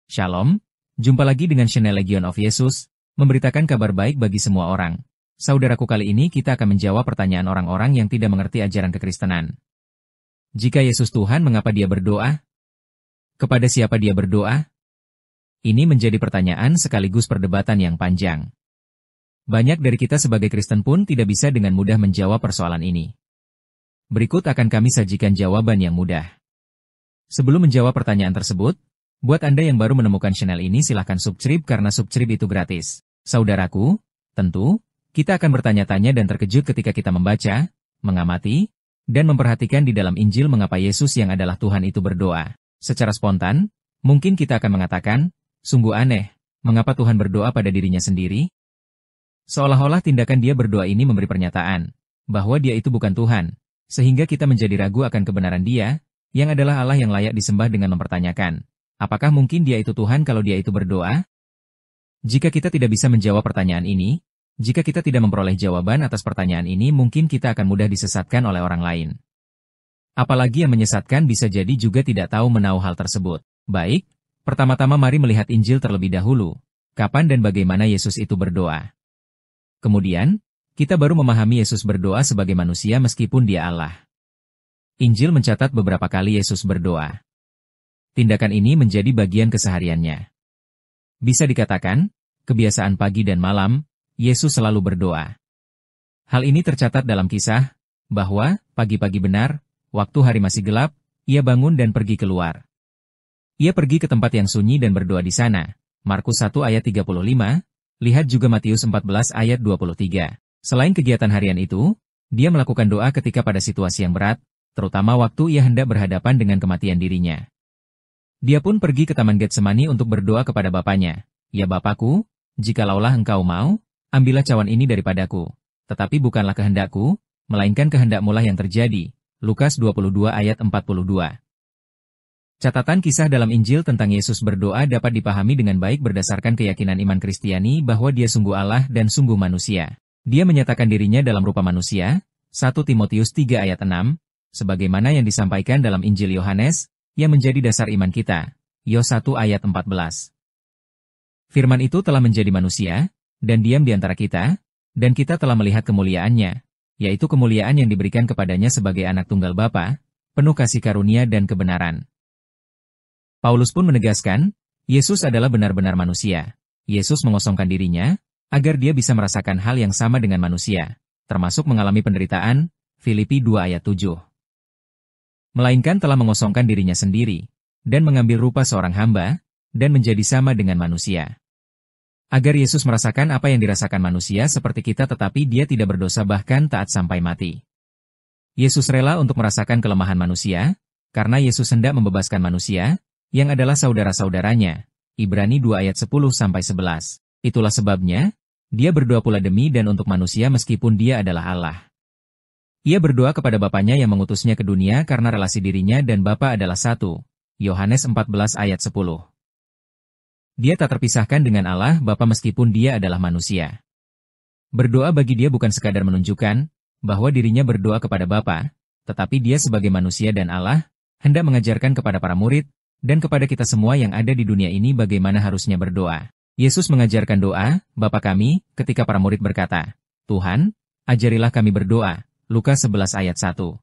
Shalom, jumpa lagi dengan channel Legion of Yesus, memberitakan kabar baik bagi semua orang. Saudaraku, kali ini kita akan menjawab pertanyaan orang-orang yang tidak mengerti ajaran kekristenan. Jika Yesus Tuhan, mengapa dia berdoa? Kepada siapa dia berdoa? Ini menjadi pertanyaan sekaligus perdebatan yang panjang. Banyak dari kita sebagai Kristen pun tidak bisa dengan mudah menjawab persoalan ini. Berikut akan kami sajikan jawaban yang mudah. Sebelum menjawab pertanyaan tersebut, buat Anda yang baru menemukan channel ini silahkan subscribe karena subscribe itu gratis. Saudaraku, tentu, kita akan bertanya-tanya dan terkejut ketika kita membaca, mengamati, dan memperhatikan di dalam Injil mengapa Yesus yang adalah Tuhan itu berdoa. Secara spontan, mungkin kita akan mengatakan, sungguh aneh, mengapa Tuhan berdoa pada dirinya sendiri? Seolah-olah tindakan dia berdoa ini memberi pernyataan, bahwa dia itu bukan Tuhan, sehingga kita menjadi ragu akan kebenaran dia, yang adalah Allah yang layak disembah dengan mempertanyakan, apakah mungkin dia itu Tuhan kalau dia itu berdoa? Jika kita tidak bisa menjawab pertanyaan ini, jika kita tidak memperoleh jawaban atas pertanyaan ini, mungkin kita akan mudah disesatkan oleh orang lain. Apalagi yang menyesatkan bisa jadi juga tidak tahu menahu hal tersebut. Baik, pertama-tama mari melihat Injil terlebih dahulu. Kapan dan bagaimana Yesus itu berdoa? Kemudian, kita baru memahami Yesus berdoa sebagai manusia meskipun dia Allah. Injil mencatat beberapa kali Yesus berdoa. Tindakan ini menjadi bagian kesehariannya. Bisa dikatakan, kebiasaan pagi dan malam, Yesus selalu berdoa. Hal ini tercatat dalam Kisah, bahwa, pagi-pagi benar, waktu hari masih gelap, ia bangun dan pergi keluar. Ia pergi ke tempat yang sunyi dan berdoa di sana. Markus 1 ayat 35, lihat juga Matius 14 ayat 23. Selain kegiatan harian itu, dia melakukan doa ketika pada situasi yang berat, terutama waktu ia hendak berhadapan dengan kematian dirinya. Dia pun pergi ke Taman Getsemani untuk berdoa kepada Bapaknya, "Ya Bapakku, jikalaulah Engkau mau, ambillah cawan ini daripadaku, tetapi bukanlah kehendakku, melainkan kehendak-Mu lah yang terjadi." Lukas 22 ayat 42. Catatan kisah dalam Injil tentang Yesus berdoa dapat dipahami dengan baik berdasarkan keyakinan iman Kristiani bahwa dia sungguh Allah dan sungguh manusia. Dia menyatakan dirinya dalam rupa manusia, 1 Timotius 3 ayat 6, sebagaimana yang disampaikan dalam Injil Yohanes, yang menjadi dasar iman kita, Yos 1 ayat 14. Firman itu telah menjadi manusia, dan diam di antara kita, dan kita telah melihat kemuliaannya, yaitu kemuliaan yang diberikan kepadanya sebagai anak tunggal Bapa, penuh kasih karunia dan kebenaran. Paulus pun menegaskan, Yesus adalah benar-benar manusia. Yesus mengosongkan dirinya, agar dia bisa merasakan hal yang sama dengan manusia, termasuk mengalami penderitaan, Filipi 2 ayat 7. Melainkan telah mengosongkan dirinya sendiri, dan mengambil rupa seorang hamba, dan menjadi sama dengan manusia. Agar Yesus merasakan apa yang dirasakan manusia seperti kita, tetapi dia tidak berdosa bahkan taat sampai mati. Yesus rela untuk merasakan kelemahan manusia, karena Yesus hendak membebaskan manusia, yang adalah saudara-saudaranya. Ibrani 2 ayat 10-11. Itulah sebabnya, dia berdoa pula demi dan untuk manusia meskipun dia adalah Allah. Ia berdoa kepada Bapaknya yang mengutusnya ke dunia karena relasi dirinya dan Bapa adalah satu. Yohanes 14 ayat 10. Dia tak terpisahkan dengan Allah Bapa meskipun dia adalah manusia. Berdoa bagi dia bukan sekadar menunjukkan bahwa dirinya berdoa kepada Bapa, tetapi dia sebagai manusia dan Allah, hendak mengajarkan kepada para murid, dan kepada kita semua yang ada di dunia ini bagaimana harusnya berdoa. Yesus mengajarkan doa, Bapa kami, ketika para murid berkata, "Tuhan, ajarilah kami berdoa." Lukas 11 ayat 1.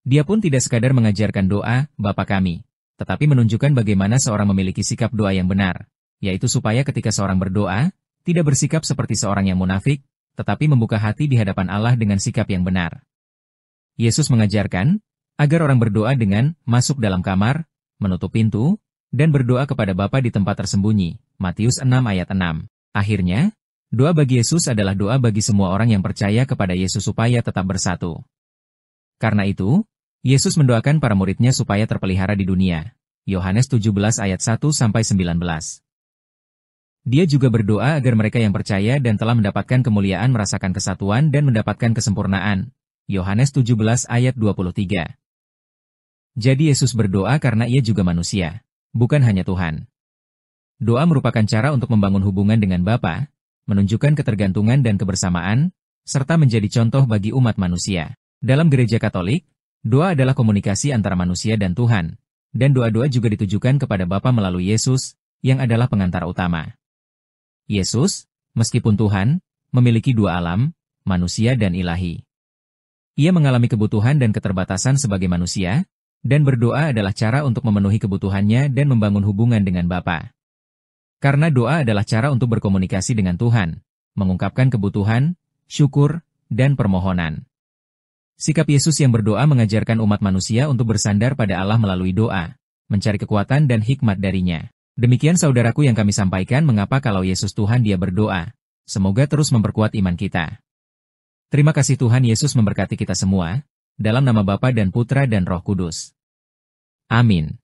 Dia pun tidak sekadar mengajarkan doa, Bapa kami, tetapi menunjukkan bagaimana seorang memiliki sikap doa yang benar, yaitu supaya ketika seorang berdoa, tidak bersikap seperti seorang yang munafik, tetapi membuka hati di hadapan Allah dengan sikap yang benar. Yesus mengajarkan, agar orang berdoa dengan masuk dalam kamar, menutup pintu, dan berdoa kepada Bapa di tempat tersembunyi, Matius 6 ayat 6. Akhirnya, doa bagi Yesus adalah doa bagi semua orang yang percaya kepada Yesus supaya tetap bersatu. Karena itu, Yesus mendoakan para muridnya supaya terpelihara di dunia. Yohanes 17 ayat 1-19. Dia juga berdoa agar mereka yang percaya dan telah mendapatkan kemuliaan merasakan kesatuan dan mendapatkan kesempurnaan. Yohanes 17 ayat 23. Jadi Yesus berdoa karena ia juga manusia, bukan hanya Tuhan. Doa merupakan cara untuk membangun hubungan dengan Bapa, menunjukkan ketergantungan dan kebersamaan, serta menjadi contoh bagi umat manusia. Dalam gereja Katolik, doa adalah komunikasi antara manusia dan Tuhan, dan doa-doa juga ditujukan kepada Bapa melalui Yesus, yang adalah pengantar utama. Yesus, meskipun Tuhan, memiliki dua alam, manusia dan ilahi. Ia mengalami kebutuhan dan keterbatasan sebagai manusia, dan berdoa adalah cara untuk memenuhi kebutuhannya dan membangun hubungan dengan Bapa. Karena doa adalah cara untuk berkomunikasi dengan Tuhan, mengungkapkan kebutuhan, syukur, dan permohonan. Sikap Yesus yang berdoa mengajarkan umat manusia untuk bersandar pada Allah melalui doa, mencari kekuatan dan hikmat darinya. Demikian saudaraku yang kami sampaikan mengapa kalau Yesus Tuhan dia berdoa. Semoga terus memperkuat iman kita. Terima kasih Tuhan Yesus memberkati kita semua, dalam nama Bapa dan Putra dan Roh Kudus. Amin.